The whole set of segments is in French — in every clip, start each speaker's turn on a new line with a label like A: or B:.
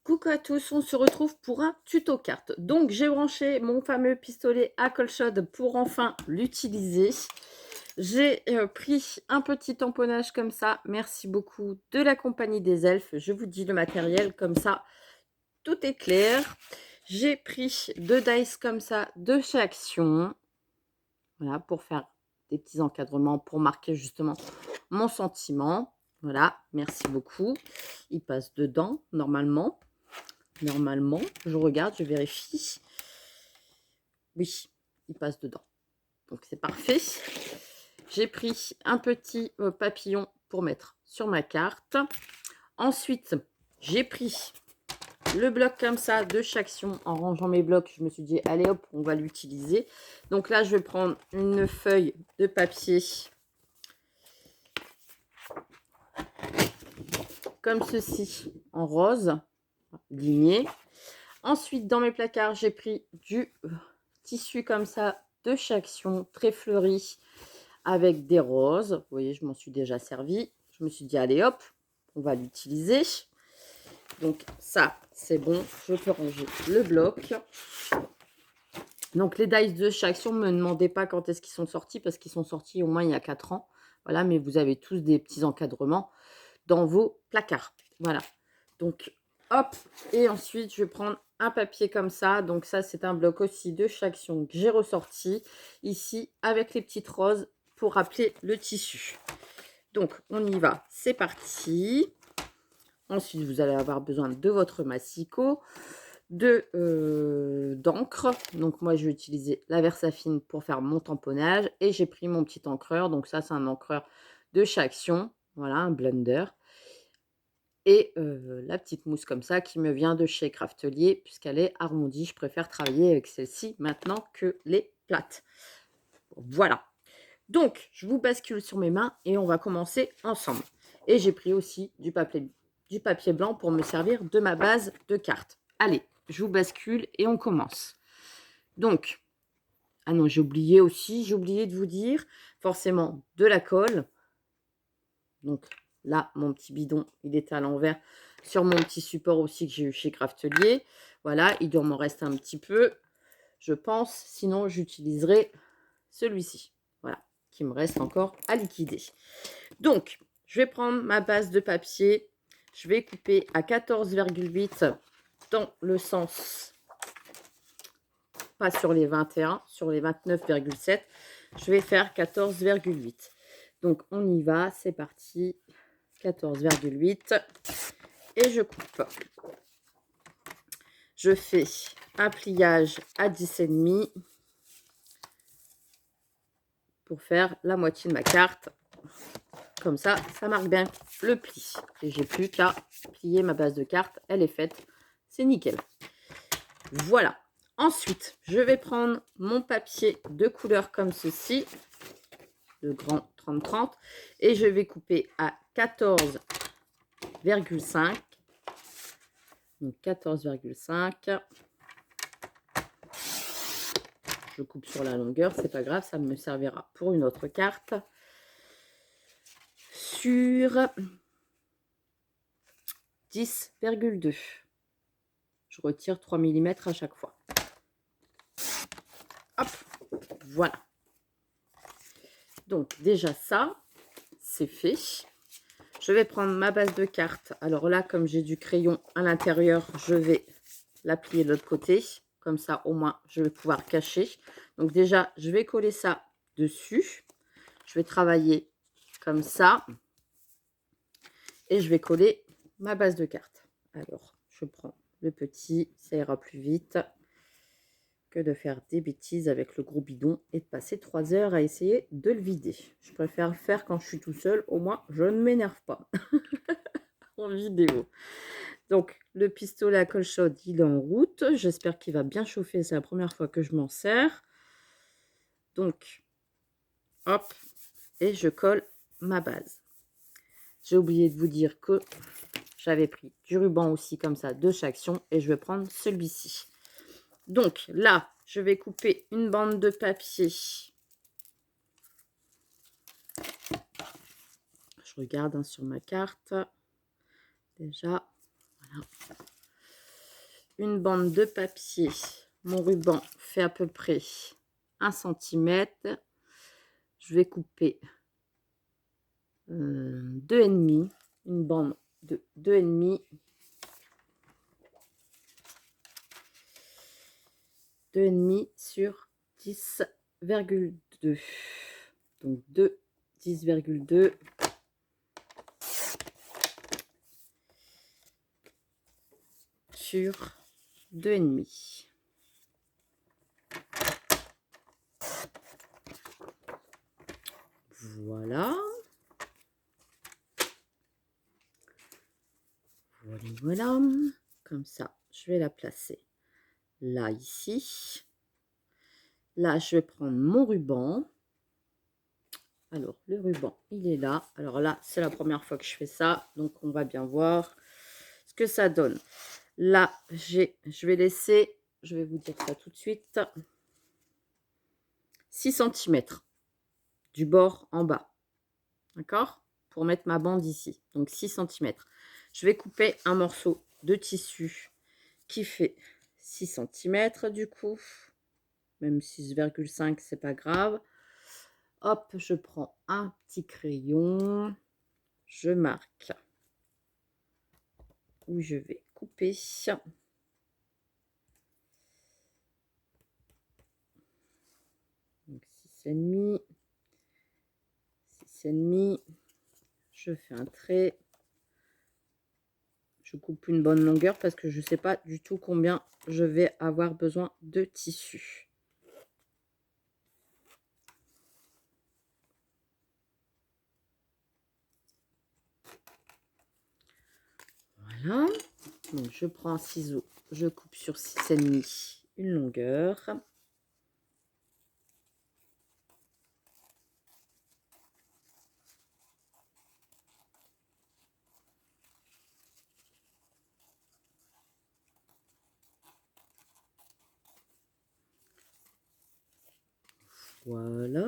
A: Coucou à tous, on se retrouve pour un tuto carte. Donc j'ai branché mon fameux pistolet à colle chaude pour enfin l'utiliser. J'ai pris un petit tamponnage comme ça. Merci beaucoup de la compagnie des elfes. Je vous dis le matériel comme ça, tout est clair. J'ai pris 2 dice comme ça de chez Action. Voilà, pour faire des petits encadrements, pour marquer justement mon sentiment. Voilà, merci beaucoup. Il passe dedans normalement. Normalement, je regarde, je vérifie. Oui, il passe dedans. Donc c'est parfait. J'ai pris un petit papillon pour mettre sur ma carte. Ensuite, j'ai pris le bloc comme ça de chaque action. En rangeant mes blocs, je me suis dit, allez hop, on va l'utiliser. Donc là, je vais prendre une feuille de papier comme ceci, en rose, ligné. Ensuite, dans mes placards, j'ai pris du tissu comme ça de chez Action, très fleuri, avec des roses. Vous voyez, je m'en suis déjà servi. Je me suis dit, allez hop, on va l'utiliser. Donc ça, c'est bon, je peux ranger le bloc. Donc les dice de chez Action, ne me demandez pas quand est-ce qu'ils sont sortis, parce qu'ils sont sortis au moins il y a 4 ans. Voilà, mais vous avez tous des petits encadrements dans vos placards. Voilà. Donc, hop. Et ensuite, je vais prendre un papier comme ça. Donc ça, c'est un bloc aussi de chaque action que j'ai ressorti ici avec les petites roses pour rappeler le tissu. Donc, on y va. C'est parti. Ensuite, vous allez avoir besoin de votre massicot, d'encre. Donc, moi, je vais utiliser la Versafine pour faire mon tamponnage. Et j'ai pris mon petit encreur. Donc, ça, c'est un encreur de chez Action. Voilà, un blender. Et la petite mousse comme ça qui me vient de chez Craftelier puisqu'elle est arrondie. Je préfère travailler avec celle-ci maintenant que les plates. Voilà. Donc, je vous bascule sur mes mains et on va commencer ensemble. Et j'ai pris aussi du papier blanc pour me servir de ma base de cartes. Allez, je vous bascule et on commence. Donc, ah non, j'ai oublié de vous dire, forcément, de la colle. Donc, là, mon petit bidon, il est à l'envers sur mon petit support aussi que j'ai eu chez Craftelier. Voilà, il doit m'en rester un petit peu, je pense. Sinon, j'utiliserai celui-ci. Voilà, qui me reste encore à liquider. Donc, je vais prendre ma base de papier. Je vais couper à 14,8 dans le sens, pas sur les 21, sur les 29,7. Je vais faire 14,8. Donc, on y va, c'est parti. 14,8 et je coupe. Je fais un pliage à 10,5 pour faire la moitié de ma carte. Comme ça, ça marque bien le pli. Et j'ai plus qu'à plier ma base de carte. Elle est faite. C'est nickel. Voilà. Ensuite, je vais prendre mon papier de couleur comme ceci, le grand 30-30, et je vais couper à 14,5. Donc 14,5. Je coupe sur la longueur, c'est pas grave, ça me servira pour une autre carte. Sur 10,2. Je retire 3 mm à chaque fois. Hop, voilà. Donc déjà ça, c'est fait. Je vais prendre ma base de carte. Alors là, comme j'ai du crayon à l'intérieur, je vais la plier de l'autre côté. Comme ça, au moins, je vais pouvoir cacher. Donc déjà, je vais coller ça dessus. Je vais travailler comme ça. Et je vais coller ma base de carte. Alors, je prends le petit. Ça ira plus vite que de faire des bêtises avec le gros bidon et de passer 3 heures à essayer de le vider. Je préfère le faire quand je suis tout seul. Au moins, je ne m'énerve pas en vidéo. Donc, le pistolet à colle chaude, il est en route. J'espère qu'il va bien chauffer. C'est la première fois que je m'en sers. Donc, hop, et je colle ma base. J'ai oublié de vous dire que j'avais pris du ruban aussi comme ça de chaque action et je vais prendre celui-ci. Donc là, je vais couper une bande de papier. Je regarde sur ma carte. Déjà, voilà. une bande de papier. Mon ruban fait à peu près 1 centimètre. Je vais couper 2,5, une bande de 2,5. 2,5 sur 10,2. Donc 2, 10,2. Sur 2,5. Voilà. Voilà. Comme ça, je vais la placer là, ici. Là, je vais prendre mon ruban. Alors, le ruban, il est là. Alors là, c'est la première fois que je fais ça. Donc, on va bien voir ce que ça donne. Là, je vais laisser, je vais vous dire ça tout de suite, 6 centimètres du bord en bas. D'accord? Pour mettre ma bande ici. Donc, 6 centimètres. Je vais couper un morceau de tissu qui fait 6 centimètres du coup. Même 6,5, c'est pas grave. Hop, je prends un petit crayon. Je marque où je vais couper. Donc 6,5. 6,5. Je fais un trait. Je coupe une bonne longueur parce que je ne sais pas du tout combien je vais avoir besoin de tissu. Voilà. Donc je prends un ciseau, je coupe sur 6,5 une longueur. Voilà.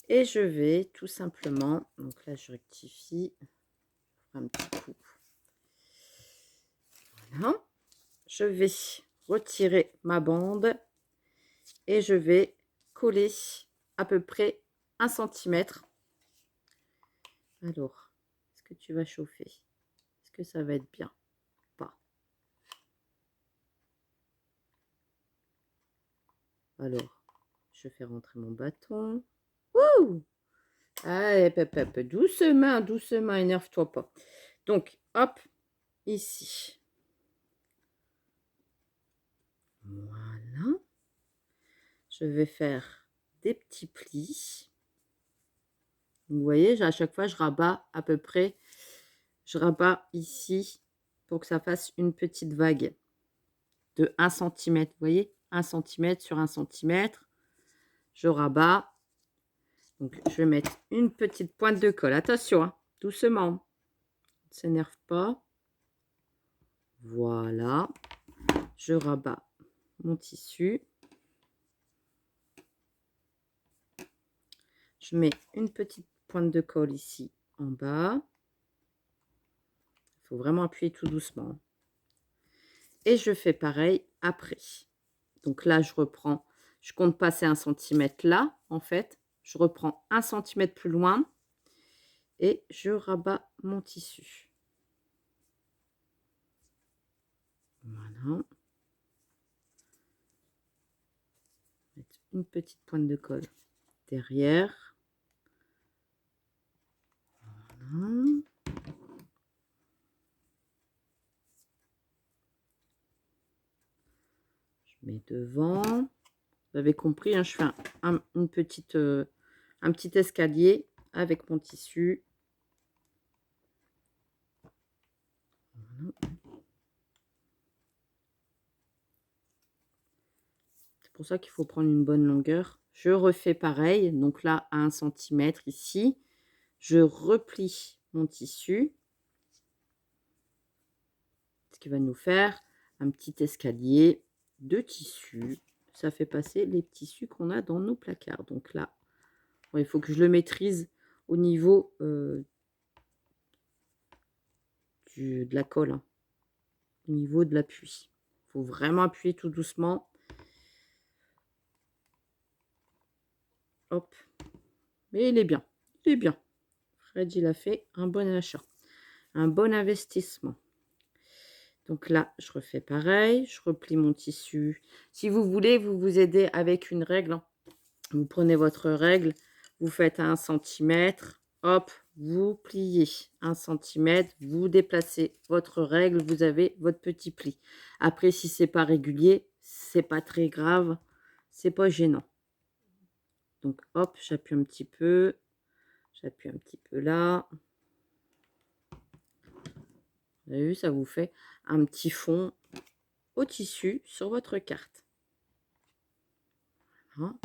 A: Et je vais tout simplement, donc là je rectifie un petit coup. Voilà. Je vais retirer ma bande et je vais coller à peu près 1 centimètre. Alors, est-ce que tu vas chauffer? Est-ce que ça va être bien? Pas. Alors, je fais rentrer mon bâton. Wouh! Allez, doucement, doucement, énerve-toi pas. Donc, hop, ici. Voilà. Je vais faire des petits plis. Vous voyez, à chaque fois, je rabats à peu près. Je rabats ici pour que ça fasse une petite vague de 1 centimètre. Vous voyez, 1 centimètre sur 1 centimètre. Je rabats. Donc, je vais mettre une petite pointe de colle. Attention, hein, doucement. Ne s'énerve pas. Voilà. Je rabats mon tissu. Je mets une petite pointe de colle ici en bas. Il faut vraiment appuyer tout doucement. Et je fais pareil après. Donc là, je reprends. Je compte passer 1 centimètre là, en fait. Je reprends 1 centimètre plus loin. Et je rabats mon tissu. Voilà. Mettre une petite pointe de colle derrière. Voilà. Je mets devant. Vous avez compris, hein, je fais un petit escalier avec mon tissu. Voilà. C'est pour ça qu'il faut prendre une bonne longueur. Je refais pareil, donc là à 1 centimètre ici. Je replie mon tissu. Ce qui va nous faire un petit escalier de tissu. Ça fait passer les tissus qu'on a dans nos placards. Donc là, il faut que je le maîtrise au niveau de la colle. Hein. au niveau de l'appui. Il faut vraiment appuyer tout doucement. Hop. Mais il est bien. Il est bien. Fred, il a fait un bon achat. Un bon investissement. Donc là, je refais pareil. Je replie mon tissu. Si vous voulez, vous vous aidez avec une règle, hein. Vous prenez votre règle. Vous faites 1 centimètre. Hop. Vous pliez 1 centimètre. Vous déplacez votre règle. Vous avez votre petit pli. Après, si c'est pas régulier, c'est pas très grave. C'est pas gênant. Donc, hop, j'appuie un petit peu. J'appuie un petit peu là. Vous avez vu, ça vous fait un petit fond au tissu sur votre carte. Voilà.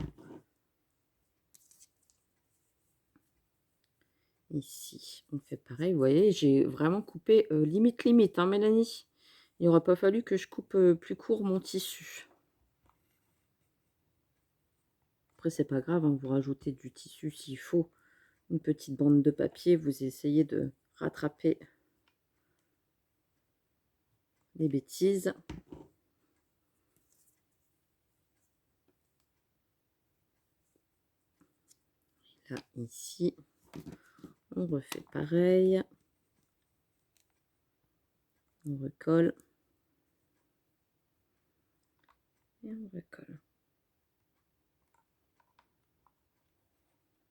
A: Ici, on fait pareil. Vous voyez, j'ai vraiment coupé limite, hein, Mélanie. Il n'aurait pas fallu que je coupe plus court mon tissu. Après, c'est pas grave, hein, vous rajoutez du tissu s'il faut. Une petite bande de papier, vous essayez de rattraper les bêtises. Là, ici, on refait pareil. On recolle. Et on recolle.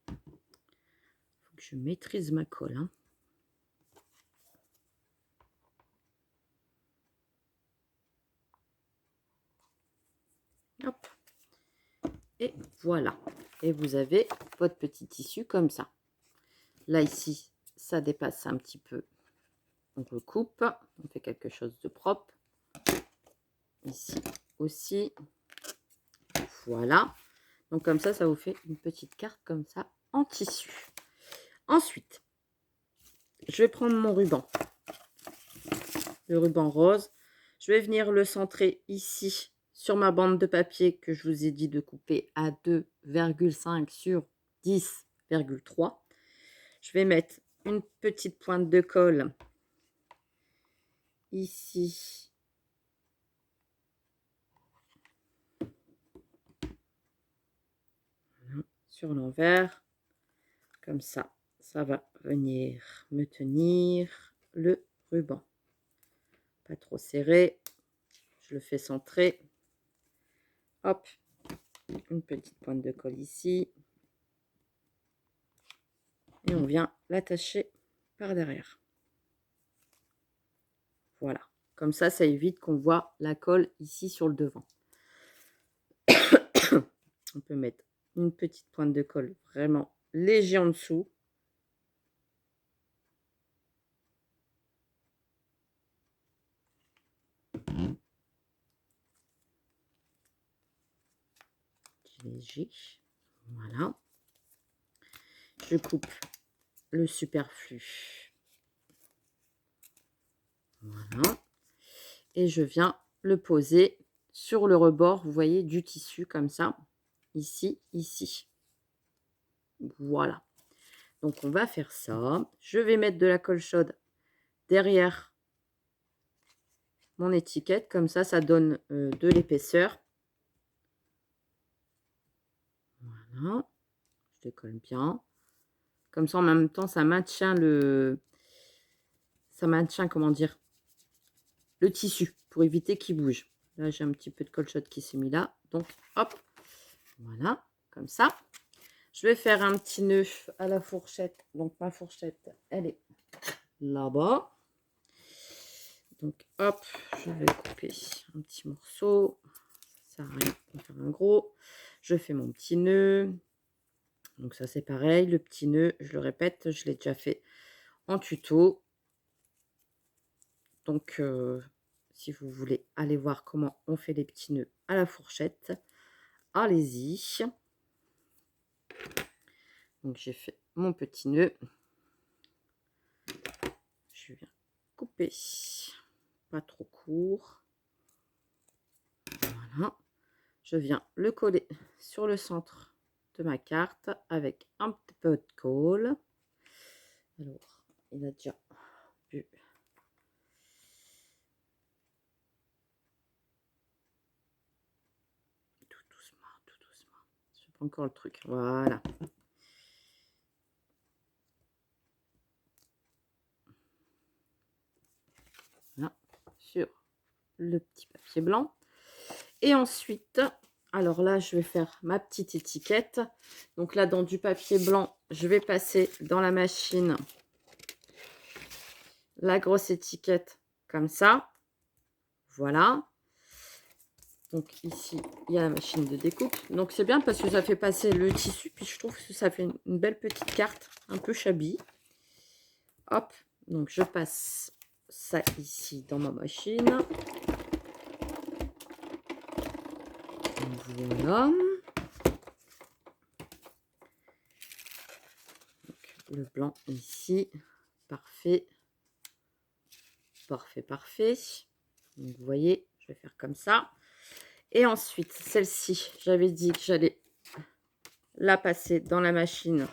A: Faut que je maîtrise ma colle, hein. Hop. Et voilà. Et vous avez votre petit tissu comme ça. Là, ici, ça dépasse un petit peu. On recoupe. On fait quelque chose de propre. Ici aussi. Voilà. Donc, comme ça vous fait une petite carte comme ça en tissu. Ensuite, je vais prendre mon ruban. Le ruban rose. Je vais venir le centrer ici sur ma bande de papier que je vous ai dit de couper à 2,5 sur 10,3. Je vais mettre une petite pointe de colle ici. Voilà, sur l'envers. Comme ça, ça va venir me tenir le ruban. Pas trop serré. Je le fais centrer. Hop, une petite pointe de colle ici. Et on vient l'attacher par derrière. Voilà. Comme ça évite qu'on voit la colle ici sur le devant. On peut mettre une petite pointe de colle vraiment léger en dessous. Léger. Voilà. Je coupe le superflu. Voilà. Et je viens le poser sur le rebord, vous voyez, du tissu comme ça. Ici, ici. Voilà. Donc, on va faire ça. Je vais mettre de la colle chaude derrière mon étiquette. Comme ça, ça donne de l'épaisseur. Voilà. Je décolle bien. Comme ça, en même temps, ça maintient comment dire, le tissu pour éviter qu'il bouge. Là, j'ai un petit peu de colle chaude qui s'est mis là. Donc, hop. Voilà. Comme ça. Je vais faire un petit nœud à la fourchette. Donc, ma fourchette, elle est là-bas. Donc, hop, je vais couper un petit morceau. Ça sert à rien de faire un gros. Je fais mon petit nœud. Donc, ça, c'est pareil. Le petit nœud, je le répète, je l'ai déjà fait en tuto. Donc, si vous voulez aller voir comment on fait les petits nœuds à la fourchette, allez-y. Donc, j'ai fait mon petit nœud. Je viens couper, pas trop court. Voilà. Je viens le coller sur le centre de ma carte avec un petit peu de colle. Alors, il a déjà vu. encore le truc. Voilà. Là, sur le petit papier blanc. Et ensuite, alors là, je vais faire ma petite étiquette. Donc là, dans du papier blanc, je vais passer dans la machine la grosse étiquette comme ça. Voilà. Donc ici, il y a la machine de découpe. Donc c'est bien parce que ça fait passer le tissu. Puis je trouve que ça fait une belle petite carte, un peu shabby. Hop, donc je passe ça ici dans ma machine. Voilà. Donc, le blanc ici. Parfait. Parfait, parfait. Donc, vous voyez, je vais faire comme ça. Et ensuite, celle-ci, j'avais dit que j'allais la passer dans la machine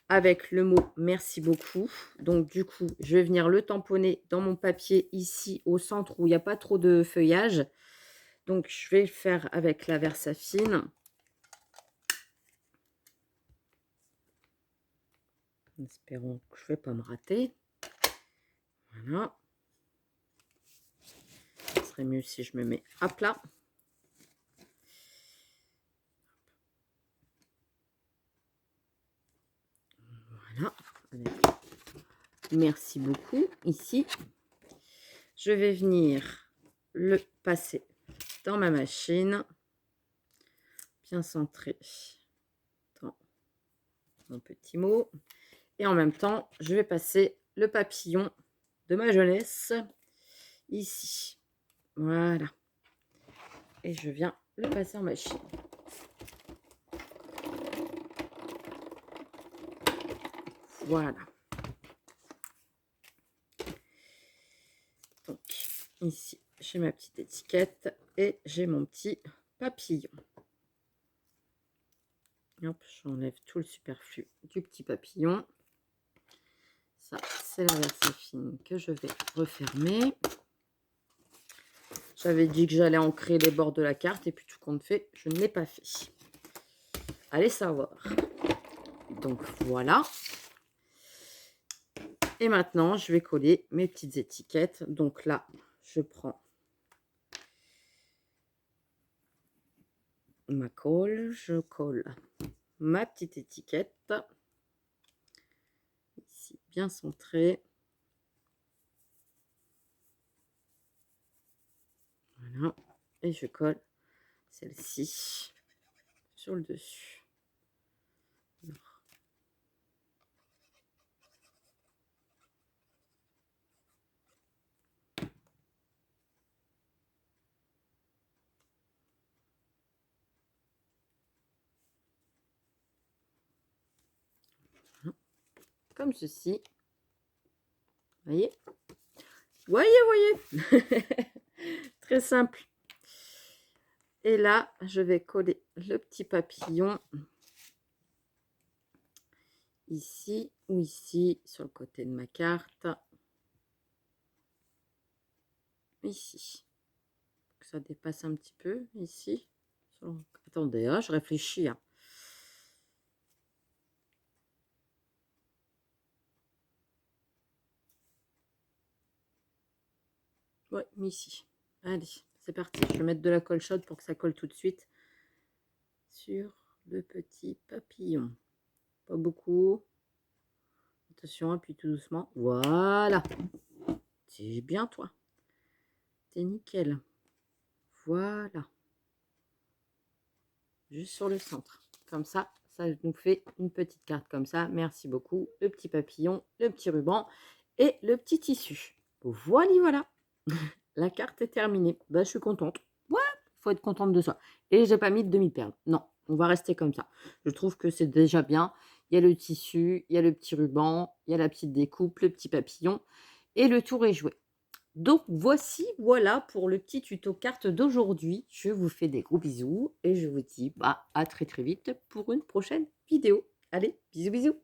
A: avec le mot merci beaucoup. Donc, du coup, je vais venir le tamponner dans mon papier ici au centre où il n'y a pas trop de feuillage. Donc, je vais le faire avec la Versafine. Espérons que je ne vais pas me rater. Voilà. Ce serait mieux si je me mets à plat. Voilà. Merci beaucoup. Ici, je vais venir le passer dans ma machine. Bien centré dans mon petit mot. Et en même temps, je vais passer le papillon de ma jeunesse ici. Voilà. Et je viens le passer en machine. Voilà. Donc, ici, j'ai ma petite étiquette et j'ai mon petit papillon. Hop, j'enlève tout le superflu du petit papillon. Ça, c'est la Versafine que je vais refermer. J'avais dit que j'allais ancrer les bords de la carte et puis tout compte fait, je ne l'ai pas fait. Allez savoir. Donc voilà. Et maintenant, je vais coller mes petites étiquettes. Donc là, je prends ma colle. Je colle ma petite étiquette. Ici, bien centrée. Voilà. Et je colle celle-ci sur le dessus. Comme ceci. Voyez? Voyez. Très simple. Et là, je vais coller le petit papillon ici ou ici, sur le côté de ma carte. Ici. Que ça dépasse un petit peu, ici. Attendez, hein, je réfléchis. Hein. Ouais, ici. Allez, c'est parti. Je vais mettre de la colle chaude pour que ça colle tout de suite sur le petit papillon. Pas beaucoup. Attention, appuie tout doucement. Voilà. C'est bien, toi. C'est nickel. Voilà. Juste sur le centre. Comme ça, ça nous fait une petite carte comme ça. Merci beaucoup. Le petit papillon, le petit ruban et le petit tissu. Voilà. La carte est terminée. Bah, je suis contente. Ouais, faut être contente de ça. Et j'ai pas mis de demi-perle. Non, on va rester comme ça. Je trouve que c'est déjà bien. Il y a le tissu, il y a le petit ruban, il y a la petite découpe, le petit papillon. Et le tour est joué. Donc voilà pour le petit tuto carte d'aujourd'hui. Je vous fais des gros bisous et je vous dis à très vite pour une prochaine vidéo. Allez, bisous.